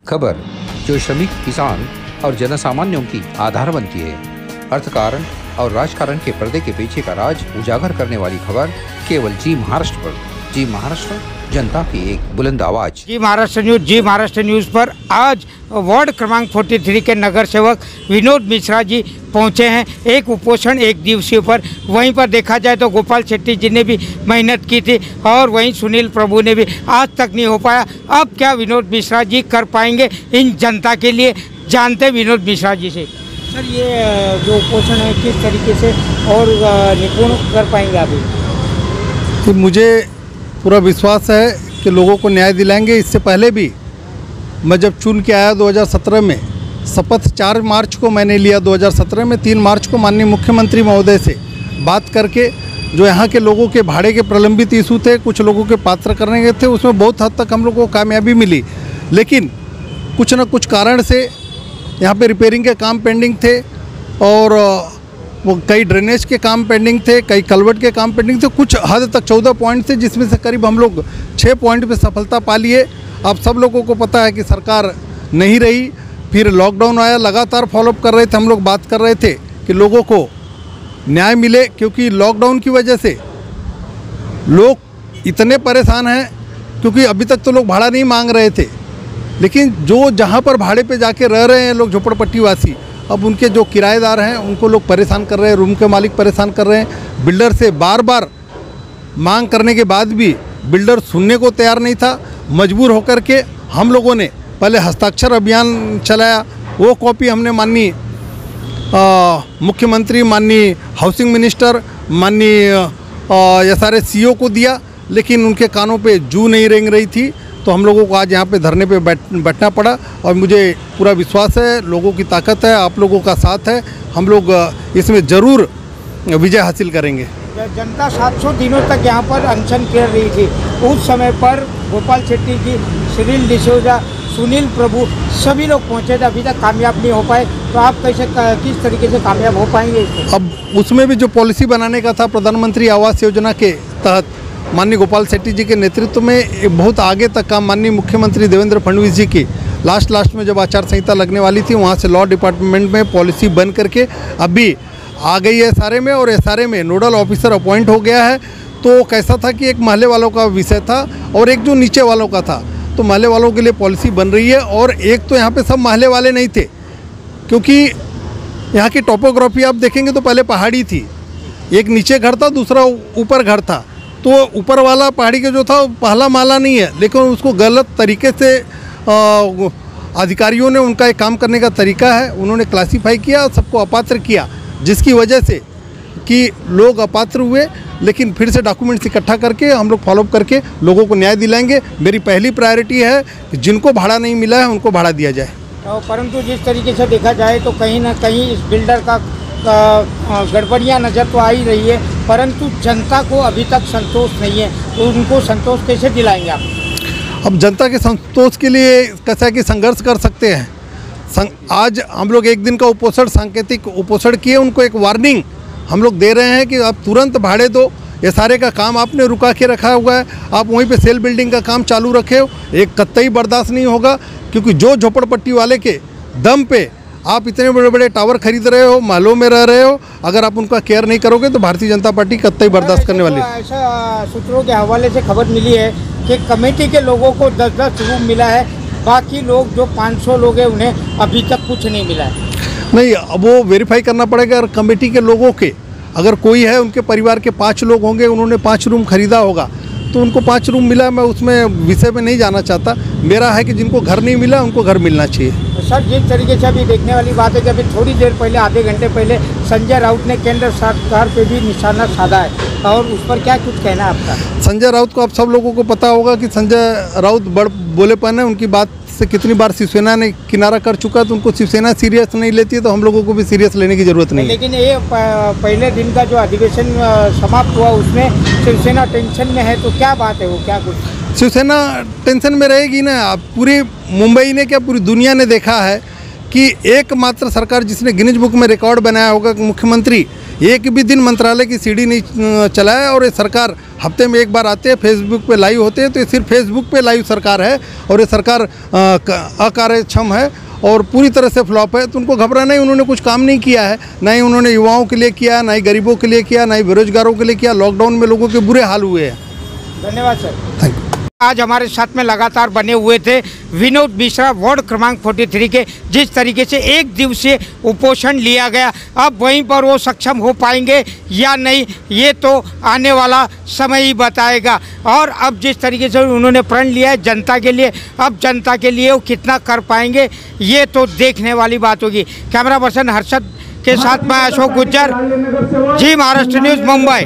खबर जो श्रमिक, किसान और जनसामान्यों की आधार बनती है। अर्थकारण और राजकारण के पर्दे के पीछे का राज उजागर करने वाली खबर केवल जी महाराष्ट्र पर। जी महाराष्ट्र, जनता की एक बुलंद आवाज। जी महाराष्ट्र न्यूज़ पर आज वार्ड क्रमांक 43 के नगर सेवक विनोद मिश्रा जी पहुंचे हैं एक उपोषण एक दिवसीय पर। वहीं पर देखा जाए तो गोपाल शेट्टी जी ने भी मेहनत की थी और वहीं सुनील प्रभु ने भी आज तक नहीं हो पाया। अब क्या विनोद मिश्रा जी कर पाएंगे इन जनता के लिए, जानते विनोद मिश्रा जी से। सर, ये जो उपोषण है किस तरीके से और निपुण कर पाएंगे अभी? तो मुझे पूरा विश्वास है कि लोगों को न्याय दिलाएंगे। इससे पहले भी मैं जब चुन के आया 2017 में, शपथ 4 मार्च को मैंने लिया 2017 में। 3 मार्च को माननीय मुख्यमंत्री महोदय से बात करके जो यहाँ के लोगों के भाड़े के प्रलंबित इशू थे, कुछ लोगों के पात्र करने गए थे, उसमें बहुत हद तक हम लोग को कामयाबी मिली। लेकिन कुछ न कुछ कारण से यहाँ पे रिपेयरिंग के काम पेंडिंग थे और वो कई ड्रेनेज के काम पेंडिंग थे, कई कलवर्ट के काम पेंडिंग थे। कुछ हद तक 14 पॉइंट थे जिसमें से करीब हम लोग 6 पॉइंट पे सफलता पा लिए। अब सब लोगों को पता है कि सरकार नहीं रही, फिर लॉकडाउन आया, लगातार फॉलोअप कर रहे थे। हम लोग बात कर रहे थे कि लोगों को न्याय मिले, क्योंकि लॉकडाउन की वजह से लोग इतने परेशान हैं। क्योंकि अभी तक तो लोग भाड़ा नहीं मांग रहे थे, लेकिन जो जहाँ पर भाड़े पे जाके रह रहे हैं लोग झोपड़पट्टी वासी, अब उनके जो किराएदार हैं उनको लोग परेशान कर रहे हैं, रूम के मालिक परेशान कर रहे हैं। बिल्डर से बार बार मांग करने के बाद भी बिल्डर सुनने को तैयार नहीं था। मजबूर होकर के हम लोगों ने पहले हस्ताक्षर अभियान चलाया। वो कॉपी हमने माननीय मुख्यमंत्री, माननीय हाउसिंग मिनिस्टर, माननीय सारे सीओ को दिया, लेकिन उनके कानों पे जू नहीं रेंग रही थी। तो हम लोगों को आज यहाँ पे धरने पे बैठना पड़ा और मुझे पूरा विश्वास है, लोगों की ताकत है, आप लोगों का साथ है, हम लोग इसमें ज़रूर विजय हासिल करेंगे। जनता 700 दिनों तक यहाँ पर अनशन कर रही थी। उस समय पर गोपाल शेट्टी जी, सुनील डिसोजा, सुनील प्रभु सभी लोग पहुँचे थे, अभी तक कामयाब नहीं हो पाए। तो आप कैसे, किस तरीके से कामयाब हो पाएंगे इसमें? अब उसमें भी जो पॉलिसी बनाने का था प्रधानमंत्री आवास योजना के तहत माननीय गोपाल शेट्टी जी के नेतृत्व में बहुत आगे तक काम माननीय मुख्यमंत्री देवेंद्र फडणवीस जी की लास्ट में जब आचार संहिता लगने वाली थी, वहाँ से लॉ डिपार्टमेंट में पॉलिसी बन करके अभी आ गई है SRA में, और SRA में नोडल ऑफिसर अपॉइंट हो गया है। तो कैसा था कि एक महल्ले वालों का विषय था और एक जो नीचे वालों का था। तो महल्ले वालों के लिए पॉलिसी बन रही है। और एक तो यहाँ पर सब महल्ले वाले नहीं थे, क्योंकि यहाँ की टोपोग्राफी आप देखेंगे तो पहले पहाड़ी थी, एक नीचे घर था, दूसरा ऊपर घर था। तो ऊपर वाला पहाड़ी के जो था पहला माला नहीं है, लेकिन उसको गलत तरीके से अधिकारियों ने, उनका एक काम करने का तरीका है, उन्होंने क्लासीफाई किया और सबको अपात्र किया, जिसकी वजह से कि लोग अपात्र हुए। लेकिन फिर से डॉक्यूमेंट्स इकट्ठा करके हम लोग फॉलोअप करके लोगों को न्याय दिलाएंगे। मेरी पहली प्रायोरिटी है कि जिनको भाड़ा नहीं मिला है उनको भाड़ा दिया जाए। परंतु जिस तरीके से देखा जाए तो कहीं ना कहीं इस बिल्डर का गड़बड़ियाँ नज़र तो आ ही रही है, परंतु जनता को अभी तक संतोष नहीं है। तो उनको संतोष कैसे दिलाएंगे आप? अब जनता के संतोष के लिए कैसा कि संघर्ष कर सकते हैं। आज हम लोग एक दिन का उपोषण, सांकेतिक उपोषण किए, उनको एक वार्निंग हम लोग दे रहे हैं कि आप तुरंत भाड़े दो। SRA का काम आपने रुका के रखा हुआ है, आप वहीं पे सेल बिल्डिंग का काम चालू रखे हो, एक कतई बर्दाश्त नहीं होगा। क्योंकि जो झोपड़पट्टी वाले के दम पे आप इतने बड़े बड़े टावर खरीद रहे हो, महलों में रह रहे हो, अगर आप उनका केयर नहीं करोगे तो भारतीय जनता पार्टी कतई बर्दाश्त करने वाली है। ऐसा सूत्रों के हवाले से खबर मिली है कि कमेटी के लोगों को 10-10 रूम मिला है, बाकी लोग जो 500 लोग हैं उन्हें अभी तक कुछ नहीं मिला है। नहीं, अब वो वेरीफाई करना पड़ेगा। अगर कमेटी के लोगों के अगर कोई है, उनके परिवार के 5 लोग होंगे, उन्होंने 5 रूम खरीदा होगा तो उनको 5 रूम मिला। मैं उसमें विषय में नहीं जाना चाहता। मेरा है कि जिनको घर नहीं मिला उनको घर मिलना चाहिए। सर, जिस तरीके से अभी देखने वाली बात है कि अभी थोड़ी देर पहले, आधे घंटे पहले संजय राउत ने केंद्र सरकार पे भी निशाना साधा है, और उस पर क्या कुछ कहना है आपका? संजय राउत को आप सब लोगों को पता होगा कि संजय राउत बड़ बोलेपन है, उनकी बात से कितनी बार शिवसेना ने किनारा कर चुका है। तो उनको शिवसेना सीरियस नहीं लेती है, तो हम लोगों को भी सीरियस लेने की जरूरत नहीं है। लेकिन ये पहले दिन का जो अधिवेशन समाप्त हुआ उसमें शिवसेना टेंशन में है, तो क्या बात है वो, क्या कुछ? शिवसेना टेंशन में रहेगी ना। अब पूरी मुंबई ने क्या, पूरी दुनिया ने देखा है कि एकमात्र सरकार जिसने गिनीज बुक में रिकॉर्ड बनाया होगा, मुख्यमंत्री एक भी दिन मंत्रालय की सीढ़ी नहीं चलाया। और ये सरकार हफ्ते में एक बार आते हैं, फेसबुक पे लाइव होते हैं, तो ये सिर्फ फेसबुक पे लाइव सरकार है और ये सरकार अकार्यक्षम है और पूरी तरह से फ्लॉप है। तो उनको घबराना ही, उन्होंने कुछ काम नहीं किया है, ना ही उन्होंने युवाओं के लिए किया, ना ही गरीबों के लिए किया, ना ही बेरोजगारों के लिए किया। लॉकडाउन में लोगों के बुरे हाल हुए हैं। धन्यवाद सर। Thank you. आज हमारे साथ में लगातार बने हुए थे विनोद मिश्रा, वार्ड क्रमांक 43 के। जिस तरीके से एक दिवसीय उपोषण लिया गया, अब वहीं पर वो सक्षम हो पाएंगे या नहीं, ये तो आने वाला समय ही बताएगा। और अब जिस तरीके से उन्होंने प्रण लिया है जनता के लिए, अब जनता के लिए वो कितना कर पाएंगे, ये तो देखने वाली बात होगी। कैमरा पर्सन हर्षद के साथ मैं अशोक गुज्जर, जी महाराष्ट्र न्यूज़, मुंबई।